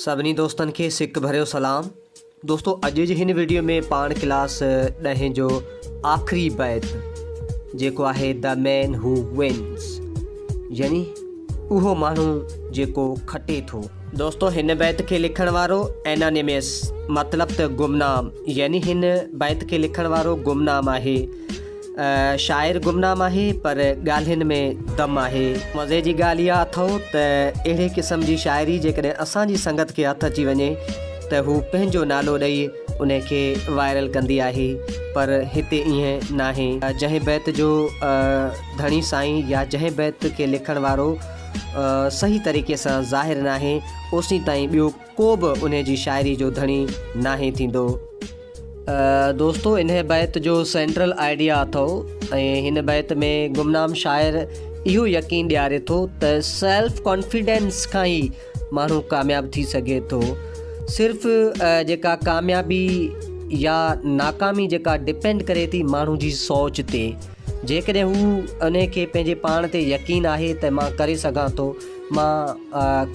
सभिनी दोस्तन के सिक भरियो सलाम। दोस्तों अॼु जी हिन वीडियो में पाण क्लास 10 जो आख़िरी बैत जेको आहे द मैन हू विन्स, यानी उहो माण्हू जेको खटे थो। दोस्तों हिन बैत के लिखण वारो एनानिमस मतलब त गुमनाम, यानी हिन बैत के लिखण वारो गुमनाम आहे। शाइर गुमनाम आहे पर ॻाल्हियुनि में दम आहे। मज़े जी ॻाल्हि इहा अथव त अहिड़े क़िस्म जी शाइरी जेकॾहिं असांजी संगत खे हथ अची वञे त हू पंहिंजो नालो ॾेई उन खे वायरल कंदी आहे, पर हिते ईअं नाहे। जंहिं बैत जो धणी साईं या जंहिं बैत खे लिखण वारो सही तरीक़े सां ज़ाहिर नाहे, ओसी ताईं ॿियो को बि उन जी शाइरी जो धणी नाहे थींदो। दोस्तों इन बैत जो सेंट्रल आइडिया अथव ऐं हिन बैत में गुमनाम शाइर इहो यकीन ॾियारे थो त सेल्फ कॉन्फिडेंस खां ई माण्हू कामयाबु थी सघे थो। सिर्फ़ु जेका कामयाबी या नाकामी जेका डिपेंड करे थी माण्हू जी सोच ते। जेकॾहिं हू उन खे पंहिंजे पाण ते यकीन आहे त मां करे सघां थो, मां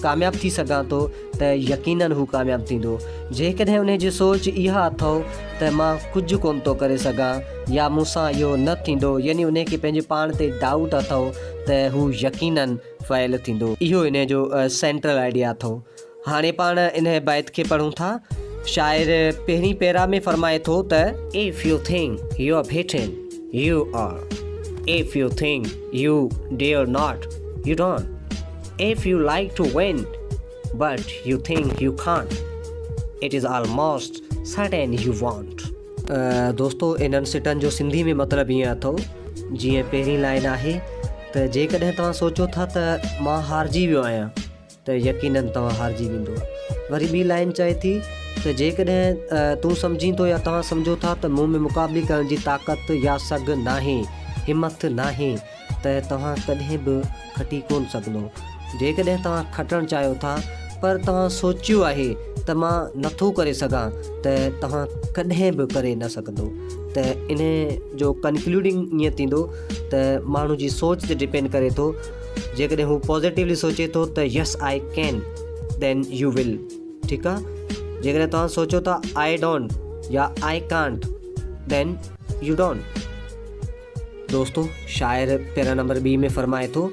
कामयाबु थी सघां थो, त यकीनन हू कामयाबु थींदो। जेकॾहिं उन जी सोच इहा अथव त मां कुझु कोन थो करे सघां या मूंसां इहो न थींदो, यानी उन खे पंहिंजे पाण ते डाउट अथव, त हू यकीनन फ़ैल थींदो। इहो इन जो सेंट्रल आइडिया अथव। हाणे पाण इन बैत खे पढ़ूं था। शाइर पहिरीं पैरा में फरमाए थो त if you think you are beaten, you are. If you think you dare not, you don't. If you like to win, but you think you can't, it is almost certain you won't. दोस्तों इन्हनि सिटनि जो सिंधी में मतिलबु ईअं अथव, जीअं पहिरीं line आहे त जेकॾहिं तव्हां सोचो था त मां हारजी वियो आहियां त यकीनन तव्हां हारजी वेंदो। वरी ॿी लाइन चए थी त जेकॾहिं तूं सम्झी थो या तव्हां सम्झो था त मूं में मुक़ाबले करण जी ताक़त या सघ नाहे, हिमत नाहे, त तव्हां कॾहिं बि खटी कोन सघंदो। जेकॾहिं तव्हां खटणु चाहियो था पर तव्हां सोचियो आहे त मां नथो करे सघां, त तव्हां कॾहिं बि करे न सघंदो। त इन जो कंक्लूडिंग ईअं थींदो त माण्हू जी सोच ते डिपेंड करे थो। जेकॾहिं हू पॉज़िटिवली सोचे थो त yes I can, than U विल। ठीकु आहे। जेकॾहिं तव्हां सोचो था आई डोंट या I can't, then you don't. दोस्तों शाइर पैरा नंबर 2 में फरमाए थो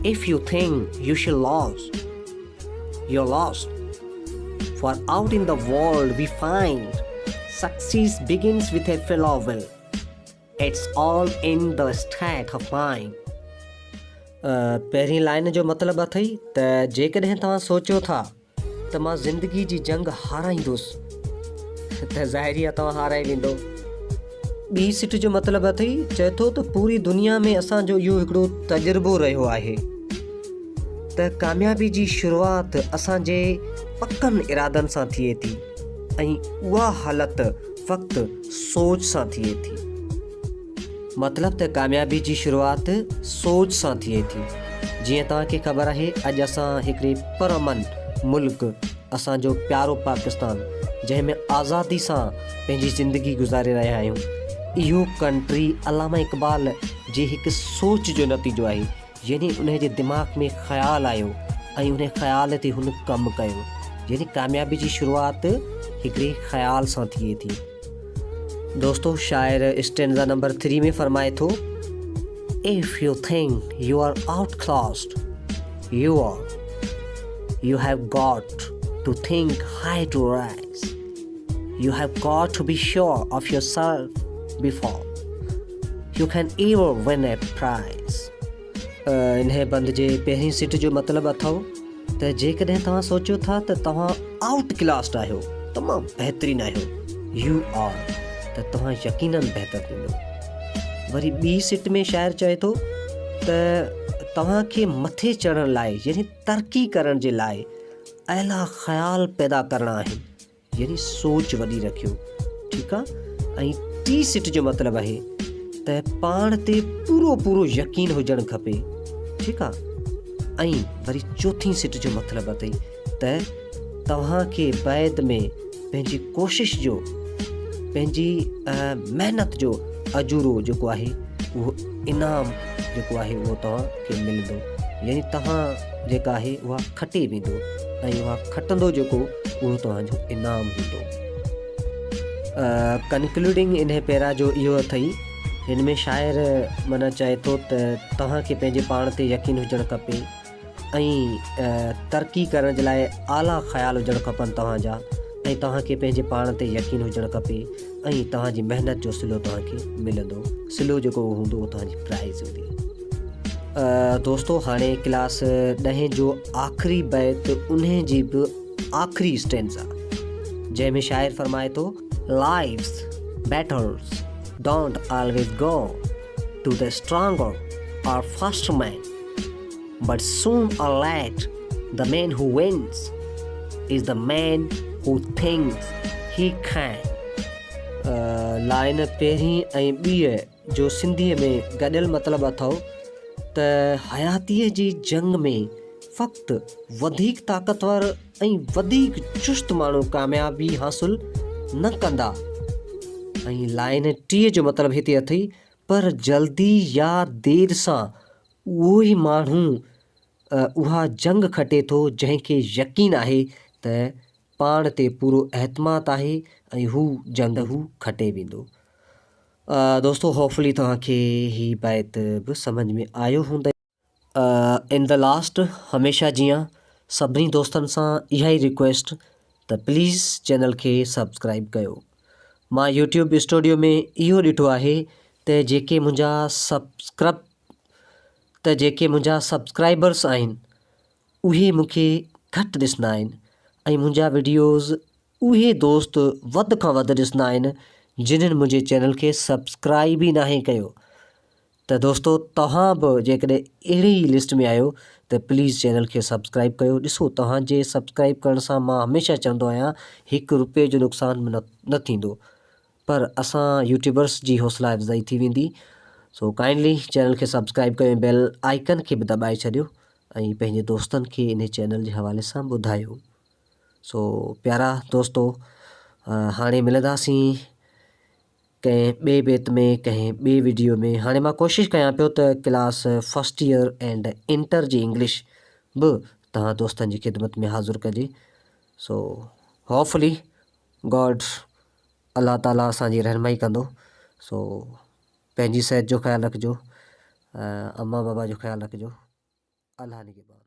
if you think you shall loss, you are lost. For out in the world we find success begins with a fellow will. It's all in the state of mind. पहिरीं line जो मतिलबु अथई त जेकॾहिं तव्हां सोचियो था त मां ज़िंदगी जी जंग हाराईंदुसि, त ज़ाहिरी आहे तव्हां हाराए वेंदो। ॿी सिट जो मतिलबु अथई, चए थो त पूरी दुनिया में असांजो इहो हिकिड़ो तजुर्बो रहियो आहे त कामयाबी जी शुरूआति असांजे पकनि इरादनि सां थिए थी ऐं उहा हालति फ़क़्ति सोच सां थिए थी। मतिलबु त कामयाबी जी शुरूआति सोच सां थिए थी। जीअं तव्हांखे ख़बर आहे अॼु असां हिकिड़े परअमन मुल्क, असांजो प्यारो पाकिस्तान, जंहिं में आज़ादी सां पंहिंजी ज़िंदगी गुज़ारे रहिया आहियूं, इहो कंट्री अलामा इक़बाल जी हिकु सोच जो नतीजो आहे। यानी उन जे दिमाग़ में ख़्यालु आयो ऐं उन ख़्याल ते हुन कमु कयो। यानी कामयाबी जी शुरूआति हिकिड़े ख़्याल सां थिए थी। दोस्तों शाइर स्टैंज़ा नंबर 3 में फरमाए थो if you think you are outclassed, you are. You have got to think high to rise. You have got to be sure of yourself before you can ever win a prize. इन्हे बंद जे पहिरीं सिट जो मतिलबु अथव त जेकॾहिं तव्हां सोचियो था त तव्हां आउट क्लास्ड आहियो, तमामु बहितरीनु आहियो, यू आर, त तव्हां यकीनन बहितर थींदो। वरी ॿी सिट में शाइर चए थो त तव्हांखे मथे चढ़ण लाइ, यानी तरक़ी करण जे लाइ अहिड़ा ख़्याल पैदा करणा आहिनि, यानी सोच वॾी रखियो। ठीकु आहे। ऐं टी सिट जो मतिलबु आहे त पाण ते पूरो यकीन हुजणु खपे। ठीकु आहे। ऐं वरी चौथी सिट जो मतिलबु अथई त तव्हांखे बैद में पंहिंजी कोशिश जो, पंहिंजी महिनत जो अजूरो जेको आहे, उहो इनाम जेको आहे उहो तव्हांखे मिलंदो। यानी तव्हां जेका आहे उहा खटे वेंदो। ऐं उहा खटंदो जेको उहो तव्हांजो इनाम हूंदो। कंक्लूडिंग इन पैरा जो इहो अथई, हिन में शाइर माना चए थो त तव्हांखे पंहिंजे पाण ते यकीन हुजणु खपे ऐं तरक़ी करण जे लाइ आला ख़्याल हुजणु खपनि तव्हांजा, ऐं तव्हांखे पंहिंजे पाण ते यकीन हुजणु खपे ऐं तव्हांजी महिनत जो सिलो तव्हांखे मिलंदो। सिलो जेको उहो हूंदो उहो तव्हांजी प्राइज़ हूंदी। दोस्तो हाणे क्लास 10 जो आख़िरी बैत उन जी बि आख़िरी स्टेंजा जंहिंमें शाइर फरमाए थो, Life's battles don't always go to the stronger or faster man, but soon or late the man who wins is the man who thinks he can. Line पहिरीं ऐं ॿीं जो सिंधीअ में गॾियल मतिलबु अथव त हयातीअ जी जंग में फ़क़्ति वधीक ताक़तवर ऐं वधीक चुस्त माण्हू कामयाबी हासिल न कंदा। ऐं लाइन 3 जो मतिलबु हिते अथई, पर जल्दी या देरि सां उहो ई माण्हू उहा जंग खटे थो जंहिंखे यकीन आहे त पाण ते पूरो एतमाद आहे ऐं हू जंग हू खटे वेंदो। दोस्तो होपफुली तव्हांखे ही बैत बि सम्झ में आयो हूंदो। इन द लास्ट हमेशह जीअं सभिनी दोस्तनि सां इहा ई रिक्वेस्ट त प्लीज़ चैनल खे सब्सक्राइब कयो। मां यूट्यूब स्टूडियो में इहो ॾिठो आहे त जेके मुंहिंजा सब्सक्राइबर्स आहिनि उहे मूंखे घटि ॾिसंदा आहिनि ऐं मुंहिंजा वीडियोज़ उहे दोस्त वधि खां वधि ॾिसंदा आहिनि जिन्हनि मुंहिंजे चैनल खे सब्सक्राइब ई नाहे कयो। त दोस्तो तव्हां बि जेकॾहिं अहिड़ी लिस्ट में आहियो त प्लीज़ चैनल खे सब्सक्राइब कयो। ॾिसो तव्हांजे सब्सक्राइब करण सां मां हमेशह चवंदो आहियां ₹1 जो नुक़सानु न थींदो, पर असां यूट्यूबर्स जी हौसला अफ़ज़ाई थी वेंदी। सो काइंडली चैनल खे सब्सक्राइब कयो, बेल आइकन खे बि दॿाए छॾियो ऐं पंहिंजे दोस्तनि खे इन चैनल जे हवाले सां ॿुधायो। सो प्यारा दोस्तो, हाणे मिलंदासीं कंहिं ॿिए बैत में, कंहिं ॿिए वीडियो में। हाणे मां कोशिशि कयां पियो त class first year and inter जी इंग्लिश बि तव्हां दोस्तनि जी ख़िदमत में हाज़ुर कजे। सो होपफुली गॉड अल्लाह ताला असांजी रहनुमाई कंदो। सो पंहिंजी सेहत जो ख़्यालु रखिजो, अम्मा बाबा जो ख़्यालु रखिजो। अल्लाह निगहबान।